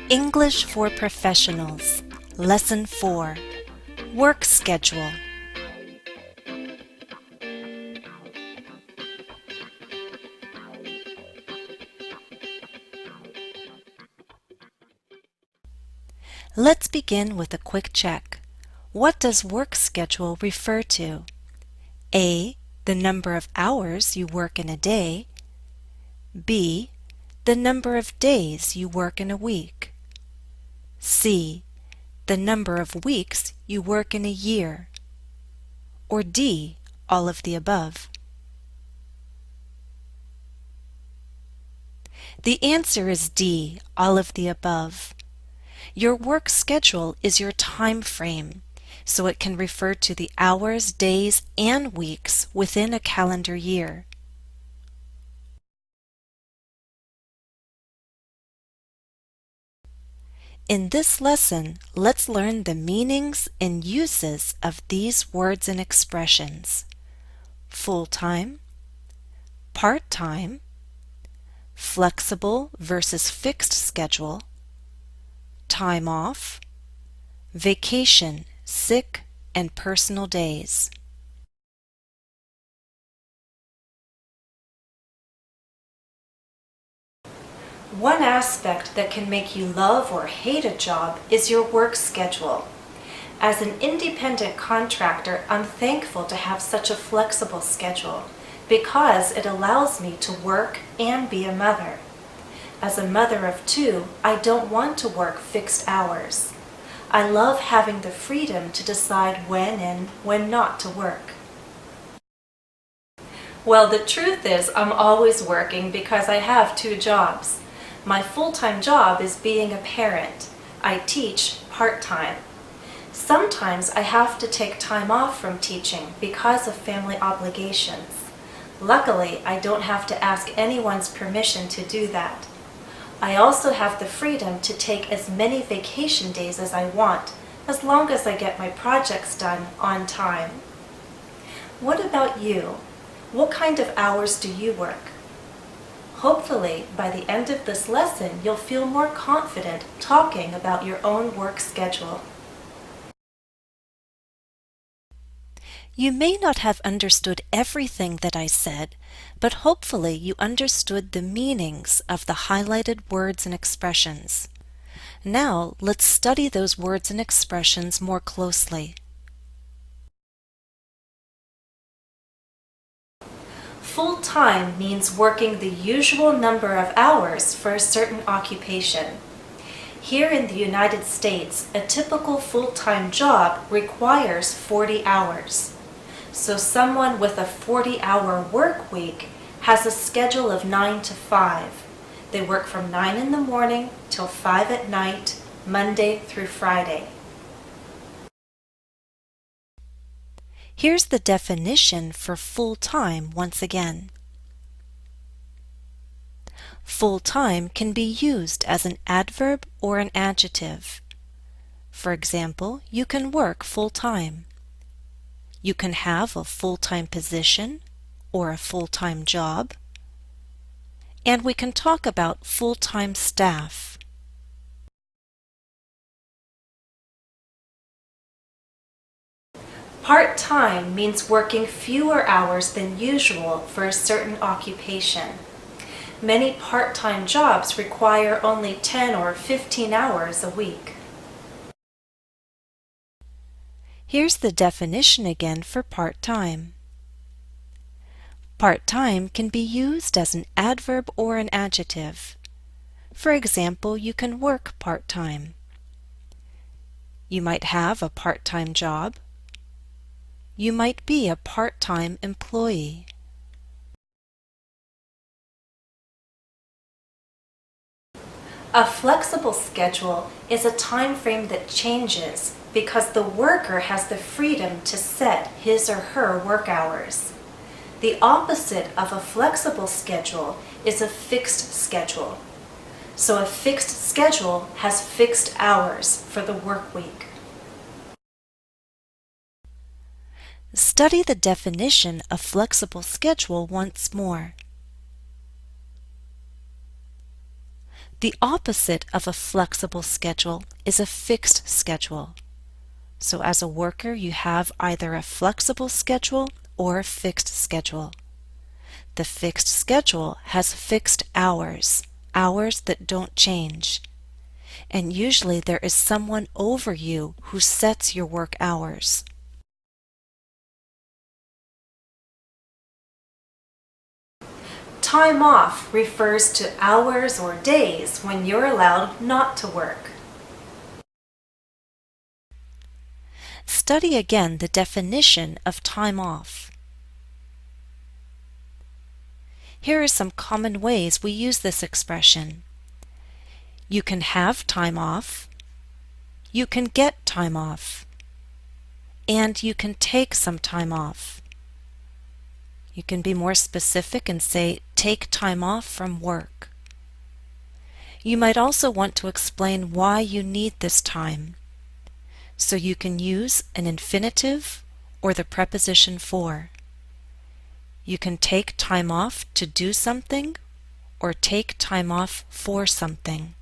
English for Professionals, Lesson 4, Work Schedule. Let's begin with a quick check. What does work schedule refer to? A. The number of hours you work in a day. B. The number of days you work in a week. C. The number of weeks you work in a year. Or D. All of the above. The answer is D. All of the above. Your work schedule is your time frame, so it can refer to the hours, days, and weeks within a calendar year. In this lesson, let's learn the meanings and uses of these words and expressions: full-time, part-time, flexible versus fixed schedule, time off, vacation, sick, and personal days. One aspect that can make you love or hate a job is your work schedule. As an independent contractor, I'm thankful to have such a flexible schedule because it allows me to work and be a mother. As a mother of two, I don't want to work fixed hours. I love having the freedom to decide when and when not to work. Well, the truth is I'm always working because I have two jobs. My full-time job is being a parent. I teach part-time. Sometimes I have to take time off from teaching because of family obligations. Luckily, I don't have to ask anyone's permission to do that. I also have the freedom to take as many vacation days as I want, as long as I get my projects done on time. What about you? What kind of hours do you work? Hopefully, by the end of this lesson, you'll feel more confident talking about your own work schedule. You may not have understood everything that I said, but hopefully you understood the meanings of the highlighted words and expressions. Now, let's study those words and expressions more closely. Full-time means working the usual number of hours for a certain occupation. Here in the United States, a typical full-time job requires 40 hours. So someone with a 40-hour work week has a schedule of 9 to 5. They work from 9 in the morning till 5 at night, Monday through Friday. Here's the definition for full-time once again. Full-time can be used as an adverb or an adjective. For example, you can work full-time. You can have a full-time position or a full-time job. And we can talk about full-time staff. Part-time means working fewer hours than usual for a certain occupation. Many part-time jobs require only 10 or 15 hours a week. Here's the definition again for part-time. Part-time can be used as an adverb or an adjective. For example, you can work part-time. You might have a part-time job. You might be a part-time employee. A flexible schedule is a time frame that changes because the worker has the freedom to set his or her work hours. The opposite of a flexible schedule is a fixed schedule. So a fixed schedule has fixed hours for the work week. Study the definition of flexible schedule once more. The opposite of a flexible schedule is a fixed schedule. So as a worker, you have either a flexible schedule or a fixed schedule. The fixed schedule has fixed hours, hours that don't change. And usually there is someone over you who sets your work hours. Time off refers to hours or days when you're allowed not to work. Study again the definition of time off. Here are some common ways we use this expression. You can have time off, you can get time off, and you can take some time off. You can be more specific and say, take time off from work. You might also want to explain why you need this time. So you can use an infinitive or the preposition for. You can take time off to do something or take time off for something.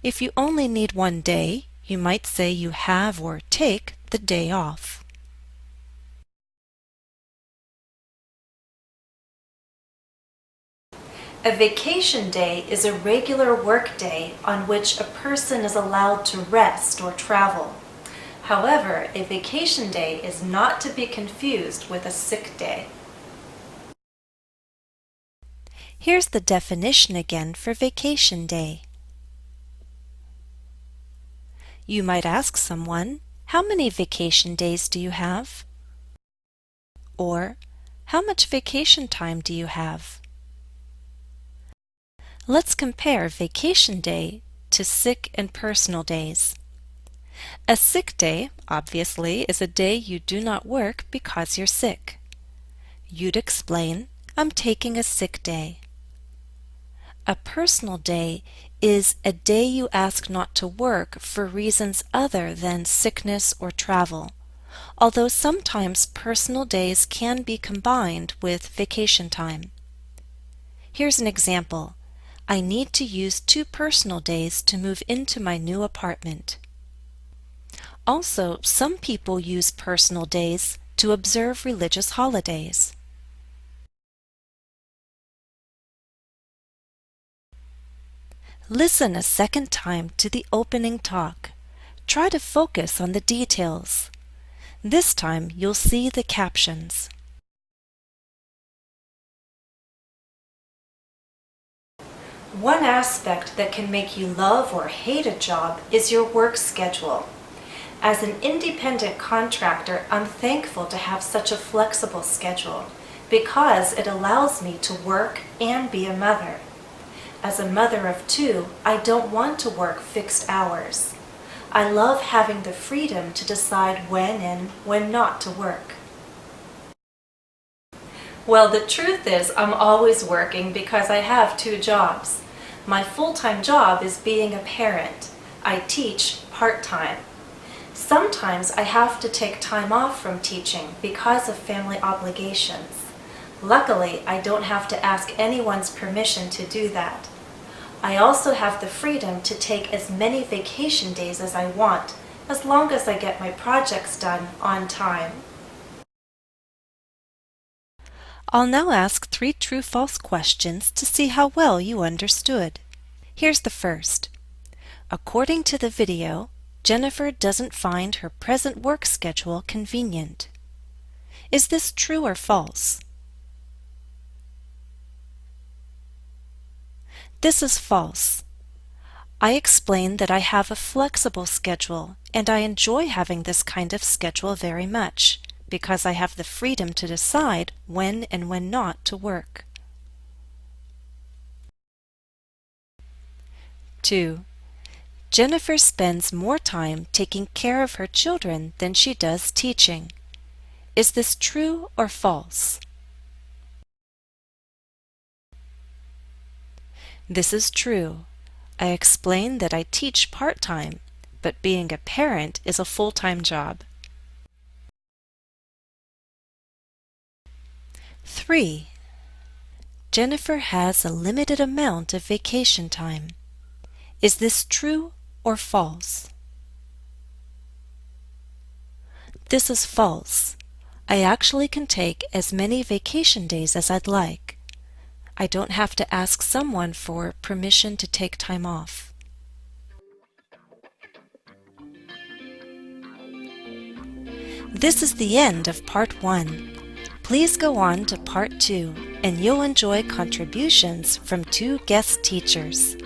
If you only need one day, you might say you have or take the day off. A vacation day is a regular work day on which a person is allowed to rest or travel. However, a vacation day is not to be confused with a sick day. Here's the definition again for vacation day. You might ask someone, how many vacation days do you have? Or, how much vacation time do you have? Let's compare vacation day to sick and personal days. A sick day, obviously, is a day you do not work because you're sick. You'd explain, I'm taking a sick day. A personal day is a day you ask not to work for reasons other than sickness or travel, although sometimes personal days can be combined with vacation time. Here's an example. I need to use 2 personal days to move into my new apartment. Also, some people use personal days to observe religious holidays. Listen a second time to the opening talk. Try to focus on the details. This time you'll see the captions. One aspect that can make you love or hate a job is your work schedule. As an independent contractor, I'm thankful to have such a flexible schedule because it allows me to work and be a mother. As a mother of 2, I don't want to work fixed hours. I love having the freedom to decide when and when not to work. Well, the truth is I'm always working because I have 2 jobs. My full-time job is being a parent. I teach part-time. Sometimes I have to take time off from teaching because of family obligations. Luckily, I don't have to ask anyone's permission to do that. I also have the freedom to take as many vacation days as I want, as long as I get my projects done on time. I'll now ask 3 true-false questions to see how well you understood. Here's the first. According to the video, Jennifer doesn't find her present work schedule convenient. Is this true or false? This is false. I explained that I have a flexible schedule and I enjoy having this kind of schedule very much because I have the freedom to decide when and when not to work. 2. Jennifer spends more time taking care of her children than she does teaching. Is this true or false? This is true. I explained that I teach part-time, but being a parent is a full-time job. 3. Jennifer has a limited amount of vacation time. Is this true or false? This is false. I actually can take as many vacation days as I'd like. I don't have to ask someone for permission to take time off. This is the end of Part 1. Please go on to Part 2 and you'll enjoy contributions from 2 guest teachers.